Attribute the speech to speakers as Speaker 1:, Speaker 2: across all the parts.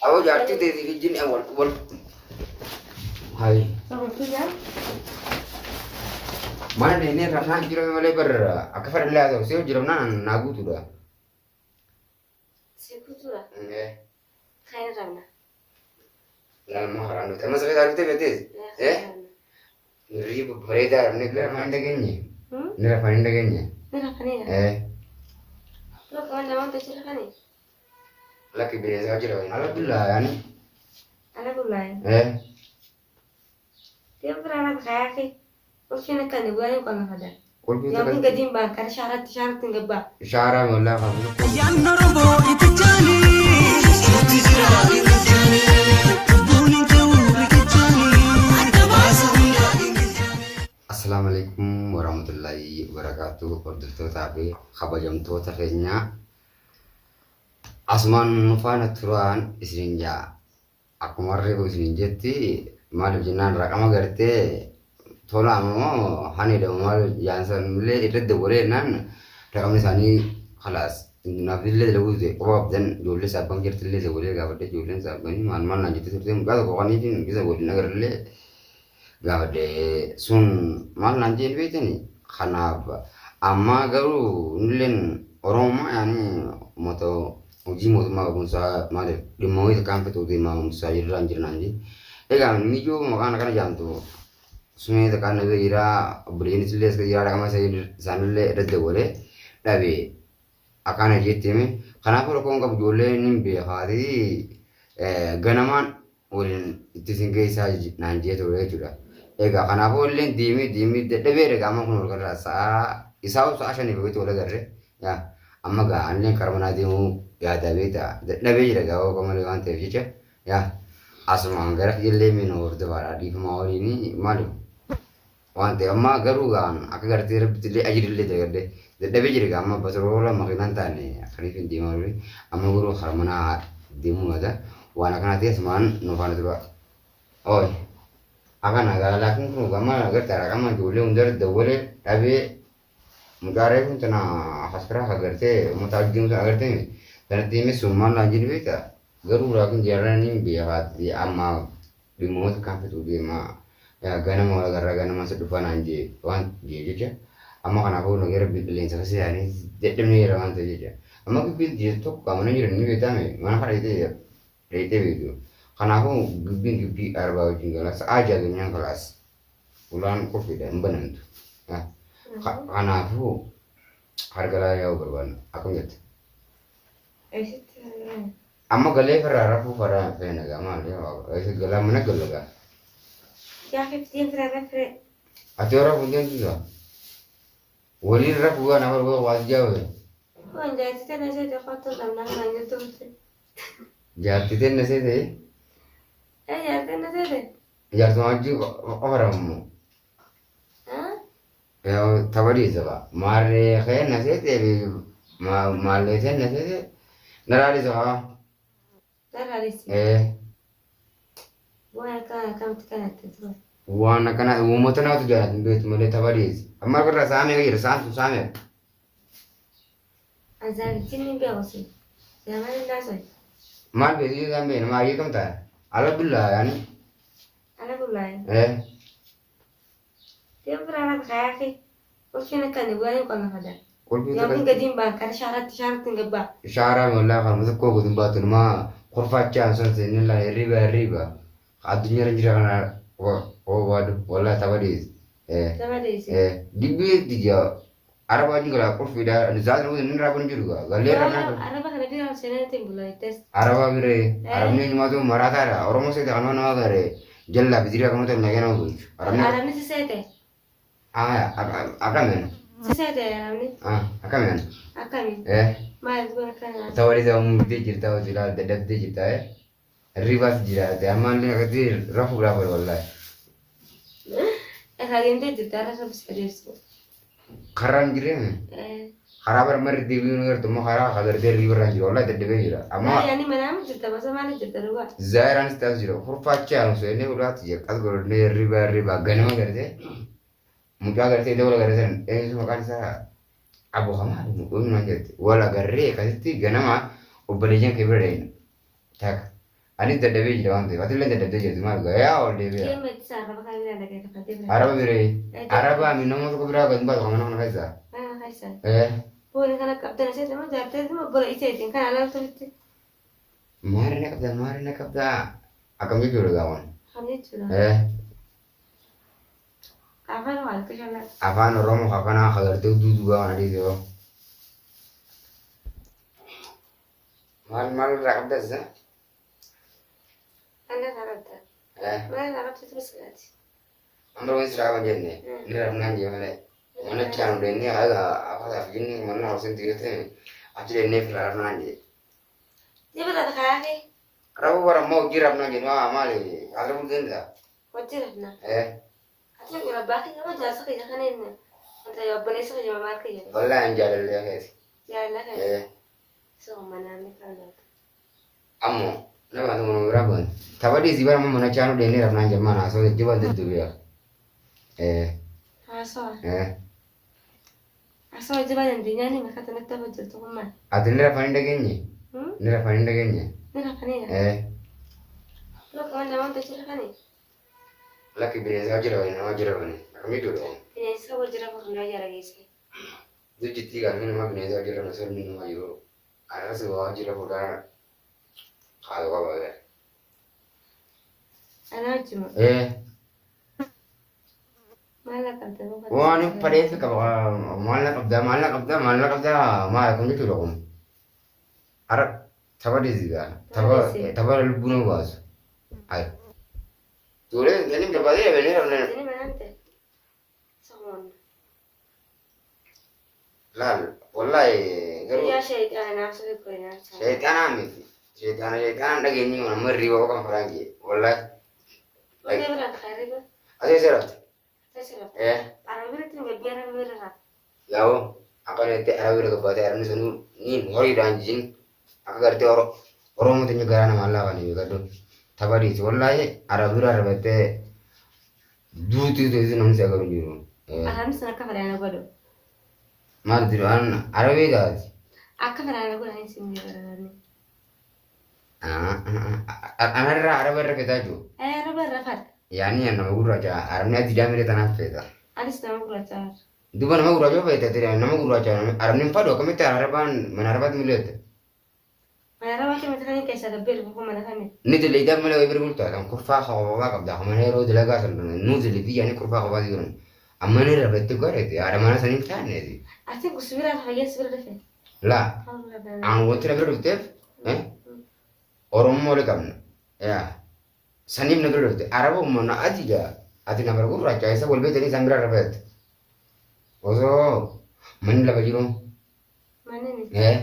Speaker 1: أو جارتي تيجي في الجن أول هاي mana ini rasanya jiro mulai akafar lah tu sih jiro mana nagu tu dah
Speaker 2: Khair ramna.
Speaker 1: lama haran tu tapi sekarang kita betul ribu beredar ni kira mana dagingnya ni apa ni dagingnya
Speaker 2: Lo kawan zaman tu cerita ni?
Speaker 1: laki biasa jiro alhamdulillah yani
Speaker 2: Anak ulai. Dia beranak kaya ki. Mungkin akan dibuat yang kau ada.
Speaker 1: Kalau
Speaker 2: Yang pun gaji bangkar syarat tinggal bah.
Speaker 1: Syara mulai kamu.
Speaker 3: Yang norobo itu jani, itu jani, bunuh jauh itu jani, ada bahasa dia ini jani.
Speaker 1: Assalamualaikum warahmatullahi wabarakatuh. Perdutu tapi khabajam tu terkenya. Asman fana turan isrinja. Aku marre bu isrinja ti malu jinan rakama garte. Thola mo hani de mal jansan mule itu de bore nan. Rakam sani khalas. Nafile de uze. Obab dan jule sabang jertile se bole gabade jule sabang man man nanti tu gado ko ani tin bisa bole nagar le. Gabade sun mal nanti bete ni khanab. Amma garu nulen oroma yani moto uji mau musa male di mau itu kan betul di mau musa jiran nanti kan mijo makan jantu sungai tekan itu ira beri ini sulit sekali ira kama saya sanule reda boleh tapi akan aja teme kenapa orang kau boleh ni behari ganaman orang itu singgai saya nanti itu boleh juga kenapa orang dimi debe regama pun orang rasa isau asal ni begitu boleh kerja ya amma ga anne karmana dimu ya dabita dabe jira ga ko mali wante fiche ya asma ngara gille min urde bara di maori ni malu wante amma garu gan aka garti rebtile ajirille de gade dabe jira ga amma basrola maginan tane kharifin di maori amma guru karmana dimu ada wana kana tes man no fana dua oi aga naga lakin ku gama agar tara kama jule undar dawole dabe Mudare pun cina hasra agarte mutajim agarte dan tim suman lanjut beta garu rakin jalan ini biar di amma di muat kafe tu di ma ya gana mau gana masa depan anji wan je je amma kana ko no gere bilin sa kasi ani dedem ni rawan tu je amma ko bil je to kamana ni ni beta me mana kara ite ite begitu kana ko gubin gubi arba tinggal aja dengan kelas ulan ko tidak benar tu ya Karena aku harga lain aku berban, aku ngerti. Amma gale ferrara aku ferrara fena gama dia, itu gala mana gala ga?
Speaker 2: Ya kita ferrara fer.
Speaker 1: Ati orang punya juga. Wali rap gua nama gua wajah we.
Speaker 2: Oh jadi kita nasi tu kau tu dalam nama lanjut tu.
Speaker 1: Jati ten nasi deh.
Speaker 2: Jadi nasi deh.
Speaker 1: Jati maju orang mu. Ya tawari saja. Mari kaya nasi deh, malah sen nasi deh. Narari saja.
Speaker 2: Narari sih. Bukan kamu tekan itu.
Speaker 1: Wana kana umota na tu jalan itu mulai tawari. Amma kerja sama lagi, sama.
Speaker 2: Azan sini biar sih. Jangan nasi.
Speaker 1: Mal beli sampai nama itu kan tak. Alhamdulillah yani.
Speaker 2: Alhamdulillah. Dia beranak kaya ki. Mungkin akan dibuat yang kau ada. Yang pun gaji bangkar syarat tinggal bah.
Speaker 1: Syara mulai kamu tu kau butuh batu nama kurfat jangan sini lah riba. Adunya ranjira kana waduh wala tawadi.
Speaker 2: Tawadi.
Speaker 1: Dibi dia Arab aja kalau kurfida nizar itu ni rabun juga. Galera na.
Speaker 2: Arab kan dia orang sini timbul tes.
Speaker 1: Arab agre. Arab ni cuma tu maratha ada. Orang mesti dah anak anak ada. Jalla bidira kamu tu naga nak buat.
Speaker 2: Arab ni sesete.
Speaker 1: Akamen.
Speaker 2: Sesete Arab ni.
Speaker 1: Akamen.
Speaker 2: Akamen. Mas gua kan.
Speaker 1: Tawari zaman mudi cerita jila dedap de cerita ribas jila. Aman ni agak rafu wallah.
Speaker 2: Hari ini cerita rasa serius.
Speaker 1: Karan jire. Harabar mer diwi nगर तुम हरा अगर दे रिवर रंजी वाला दे देवे जरा अम्मा
Speaker 2: यानी मैंने cerita bahasa mana cerita luar
Speaker 1: zairan stas jiro kurfacha no se ne ulat je kad gor ne riba ganama garde muka garde de wala garde en so kan sa abu hamad mu nanje wala garre kaditi ganama ubalijan ke bere tak Ani dadhabee jira waan ta'eef ati illee dadhabdee jirti maal yaa oollee bira.
Speaker 2: Dia mesti sarap kan dia ada kayak kata dia.
Speaker 1: Araba biree araba mi nama tokko biraa gadi baatu kan nama keessaa.
Speaker 2: Ah, kaisa.
Speaker 1: Eh
Speaker 2: Boleh kan kapten saya sama jarte itu boleh isi kan alam tuh itu.
Speaker 1: maari na qabda akkam jechuudha gaawwan.
Speaker 2: Hamil sudah. Apa lo hal kesana?
Speaker 1: Afaan Oromoo kakana agartee duudu gaawwan adiis yoo. Maal irraa qabda isa?
Speaker 2: Anda sarap tak? Mana sarap itu sekali.
Speaker 1: Amro wis rawan jenne ni ramnan je male mana chanu de ni aga apa gini mana harus tirate ajre ne ramnan je
Speaker 2: Dia berada kayak ni.
Speaker 1: rabu bara mau giram nan je no amale aga mungkin da
Speaker 2: Wajib na.
Speaker 1: eh
Speaker 2: Aja kira baki kamu jasa kerja kan ini. Anda ya boleh sih jalan market ya.
Speaker 1: wala anjala le guys
Speaker 2: Ya lah kan. So mana ni kan.
Speaker 1: ammo na ba mo rabon tabadi zibara mo mana chanu de ni ramnan je mana so jiba de duya
Speaker 2: Aso.
Speaker 1: eh
Speaker 2: Aso aja banyak dunia ni mereka tak tahu betul tu mana.
Speaker 1: adinira paninda genye nira paninda genye
Speaker 2: Ni apa ni? Lo kawan jaman tu cerita kan ni.
Speaker 1: laki bineza ajira wani kami dulu
Speaker 2: Ini semua cerita pernah ajar lagi sih.
Speaker 1: du jitti ga ni ma bineza ajira na so ni ma yo ara se wa ajira boda khalo ba ba
Speaker 2: Anak cuma. Malah kan tu.
Speaker 1: wani pare se ka mala qabda ma kun jitu lo ara tabadi ziga taba bunu was ay tule ni me bade venir a
Speaker 2: Ini mana nanti? Sohon.
Speaker 1: lal wallahi garu
Speaker 2: Ya syaitan nafsu itu kau nak.
Speaker 1: shaytan dage ni ma marri wa kan farangi wallahi
Speaker 2: Dia berada kari tu.
Speaker 1: ase serat
Speaker 2: Saya siapa?
Speaker 1: eh
Speaker 2: Orang itu nggak biar orang bergerak.
Speaker 1: yawo akane te awira ko bade arni sunu ni ngori danjin agar te oro mo te garana malla wani gado tabari wallahi arabura rabate duuti to izin on se garu jiro
Speaker 2: Alhamdulillah sana kafir anak bodoh.
Speaker 1: mal diru an arabe ga
Speaker 2: Aku kafir anak bodoh ini sini orang ni.
Speaker 1: anarra arabe raketaju
Speaker 2: Rabat rapat.
Speaker 1: yani an maguru aja arabne dijamire tanah feda
Speaker 2: Anis nama kulacar.
Speaker 1: duba nama guru aja feda tira nama guru aja arabne pado kamete araban manarabat milet
Speaker 2: Mana rabat macam macam ni kisah kebir bukan mana kami.
Speaker 1: نزل إذا ما لو يبرمون تاعهم كرفا خواجا قبضة هم هيرو دلقا سلنا نزل دي يعني كرفا خواجا يقولون أما نرى بتقارئ على ما نسني ثاني دي
Speaker 2: Asyik kusubira hanya subira deh.
Speaker 1: لا عن وتر بيرو تف أورم مولى كمن يا سنيم نقول له عربو منا أتيجا أتينا بركور راجع إسا بقول بيتني سامرا ربيت وزو من لا بجيرو
Speaker 2: Mana ni?
Speaker 1: إيه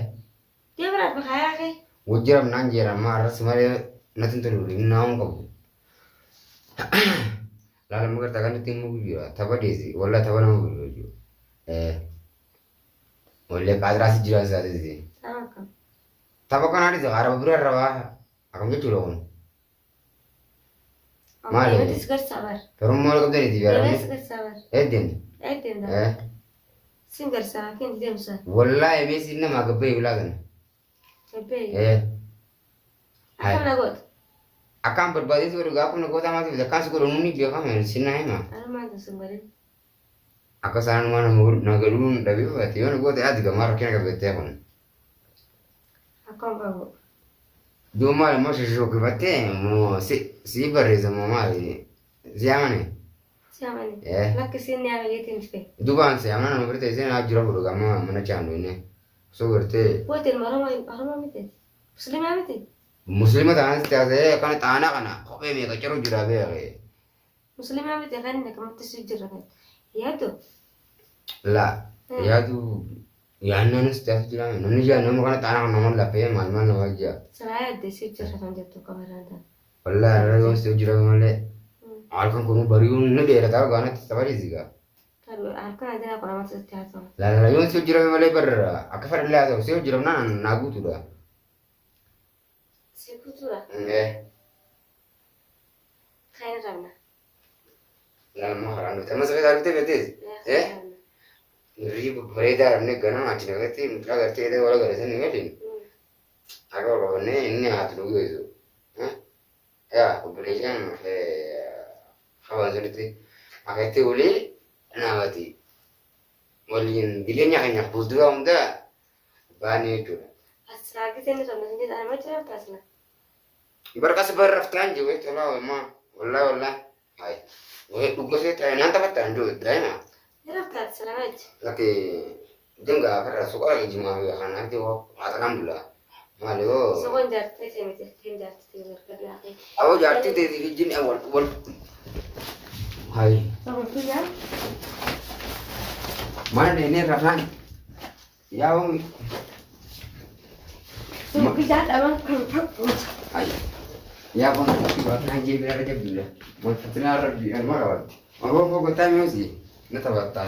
Speaker 2: Dia berat bahaya ke?
Speaker 1: وجرب نانجيرا ما رأس مالي نتن تلوري ناوم كبو لا لما قلت أكان تيمو بيجوا تبا ديزي ولا تبا نمو بيجوا ولا كادراس جرا سادزي
Speaker 2: Sama kan.
Speaker 1: تبا كان هذي زغارة ببرر روا أكمل جلون
Speaker 2: Mana ini segar sabar.
Speaker 1: ترى ما لقب دني تبي
Speaker 2: Dia
Speaker 1: أرامي
Speaker 2: segar sabar.
Speaker 1: إدين
Speaker 2: Itu dah. Singar sabar kan dia musa.
Speaker 1: والله بس إنما ما قبي ولا كنا
Speaker 2: Tapi.
Speaker 1: Hai.
Speaker 2: Apa lagut?
Speaker 1: أكان بربادي سوى رجع كنا قوة ما تبي كان سكر ونوني بيا كمان سينا هما
Speaker 2: Alam ada sumberin.
Speaker 1: أكاسان ما نقولون دبي باتي وانا قوة أدي كمان ركنا كبتة كنا
Speaker 2: Aku bawa.
Speaker 1: dua malam masih shock bate mo si bareza mo mali ziamane
Speaker 2: Siapa ni?
Speaker 1: eh
Speaker 2: Laki sini ada gitu ni.
Speaker 1: duban se amana no berte se na jura buru gama mana chando ne so berte
Speaker 2: Buatin malam mati. Muslim mati.
Speaker 1: muslima tan se ase kana tana kana khobe me ka charo jura be re
Speaker 2: Muslim mati kan ni kamu tu sujud kan. Ya tu.
Speaker 1: la ya tu ya nan se ta jura no ni ja no mo kana tana no la pe mal mal no ja
Speaker 2: Saya ada sujud kan dia tu kabaran dah.
Speaker 1: walla ra se jura male alkan kono bariun ne de ra ta gana tabari ziga
Speaker 2: Kalau aku ada aku nama setiap tu.
Speaker 1: la yon se jura male bar akafar la so se jura na nagu tu da
Speaker 2: Sekutura. Kain ramna.
Speaker 1: la ma harando te ma se vedar te vedes Ribu berita ni kena macam ni, tapi agar tiada orang kerja ni kan, agar orang ni ini hati dulu itu, ya obligation kawan seperti pakai uli namati waliin dilenya kanya budua unda bani itu
Speaker 2: Asra ke sini sama sini tak macam apa asla.
Speaker 1: berkas beraftan juga itu lah emang wallah hai tugas itu nanti apa tandu dah
Speaker 2: Era tak selamat.
Speaker 1: laki dia nggak pernah suka lagi cuma kan nanti katakan dulu malu
Speaker 2: Sokon jatuh sini tim jatuh tinggal kerja.
Speaker 1: aku jadi dari izin awal hai
Speaker 2: Sokon tu ya.
Speaker 1: mana ini Rahman ya om
Speaker 2: Sokon kerja abang.
Speaker 1: hai ya om buat ngaji biar aja dulu mau terkenal di mana mau mau kata sih nggak tahu kata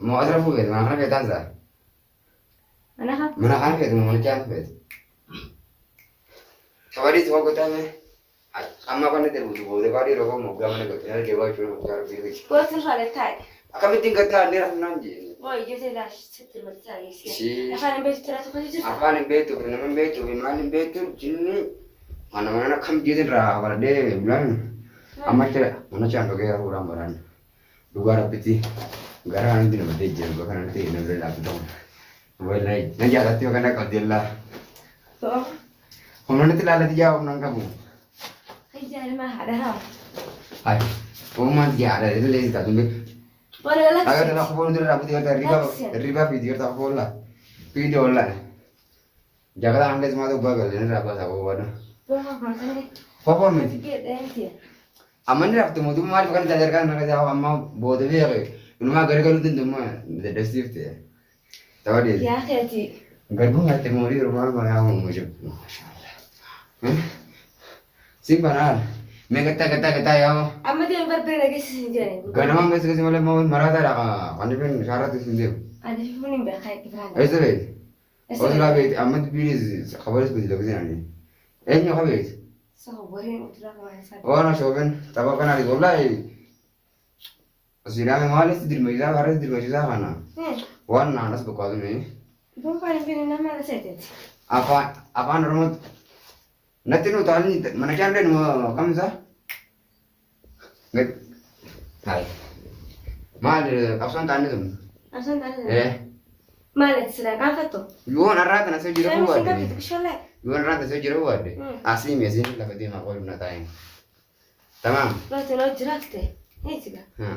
Speaker 1: mau ada bukan mana kata tanza
Speaker 2: Anak apa?
Speaker 1: mana kan kata mau macam apa kawari tuh kata me sama kan itu butuh kawari rokok mau gambar kata dia bawa cuma cara pilih
Speaker 2: Kau tu soal tay.
Speaker 1: kami tinggal tadi Rahman ji
Speaker 2: Wah, jadi saya dah setir macam ni.
Speaker 1: Si.
Speaker 2: Apa yang betul terasa kau jadi?
Speaker 1: apa nih betul nama betul mana betul sini mana kam jadi rah pada deh bilang amat cera mana cakap kayak orang baran luar peti garan nanti nama dejel bahkan nanti nama lagi dong boleh nanti ada tiap kena kau dia lah
Speaker 2: So,
Speaker 1: kamu nanti lala dia orang kamu
Speaker 2: kerja ni mah ada hal.
Speaker 1: hai kamu mah dia ada itu lagi tak tunggu
Speaker 2: Boleh lah.
Speaker 1: agak ada aku pun udah rambut dia riba video tak pola video lah jaga anda semua tu bagal ini apa sah aku waduh
Speaker 2: Wah, macam ni.
Speaker 1: apa mesti
Speaker 2: Sikit dah nanti.
Speaker 1: aman nih waktu mau tuh mau bukan tajarkan mereka jawab amma bodoh dia kayak rumah gara-gara itu tuh mah udah sih ya tahu dia
Speaker 2: Ya, kerja.
Speaker 1: garbu nggak temu di rumah mereka mau ngajak simpan mereka kata ya
Speaker 2: Amma dia berbeda lagi sini je.
Speaker 1: karena memang besok sih malah mau marah tak kan pun syarat itu sendiri
Speaker 2: Ada pun yang berkait dengan.
Speaker 1: itu deh oh selagi aman pilih kabar seperti itu sih nanti nyok habis
Speaker 2: So, boleh untuk orang sana.
Speaker 1: oh no shoben tapi kan ada golai Sirame malis di rumah kita harus di rumah kita mana wan nana sebekal ini
Speaker 2: Bukan yang pilih nama lah saya.
Speaker 1: apa normal nanti nu tadi mana kan deh mau kamu sah nggak hai mal kapsan tanya tuh
Speaker 2: Asal tanya. Malah sudah apa tu?
Speaker 1: yuan arah tanah saya
Speaker 2: Saya
Speaker 1: jero
Speaker 2: mesti
Speaker 1: buat
Speaker 2: kau itu kesulitan.
Speaker 1: yuan arah tanah saya jero buat asli mesin lah betul mak kau nak tanya tamam
Speaker 2: Lo tu lo jerak deh. Ini juga.
Speaker 1: ha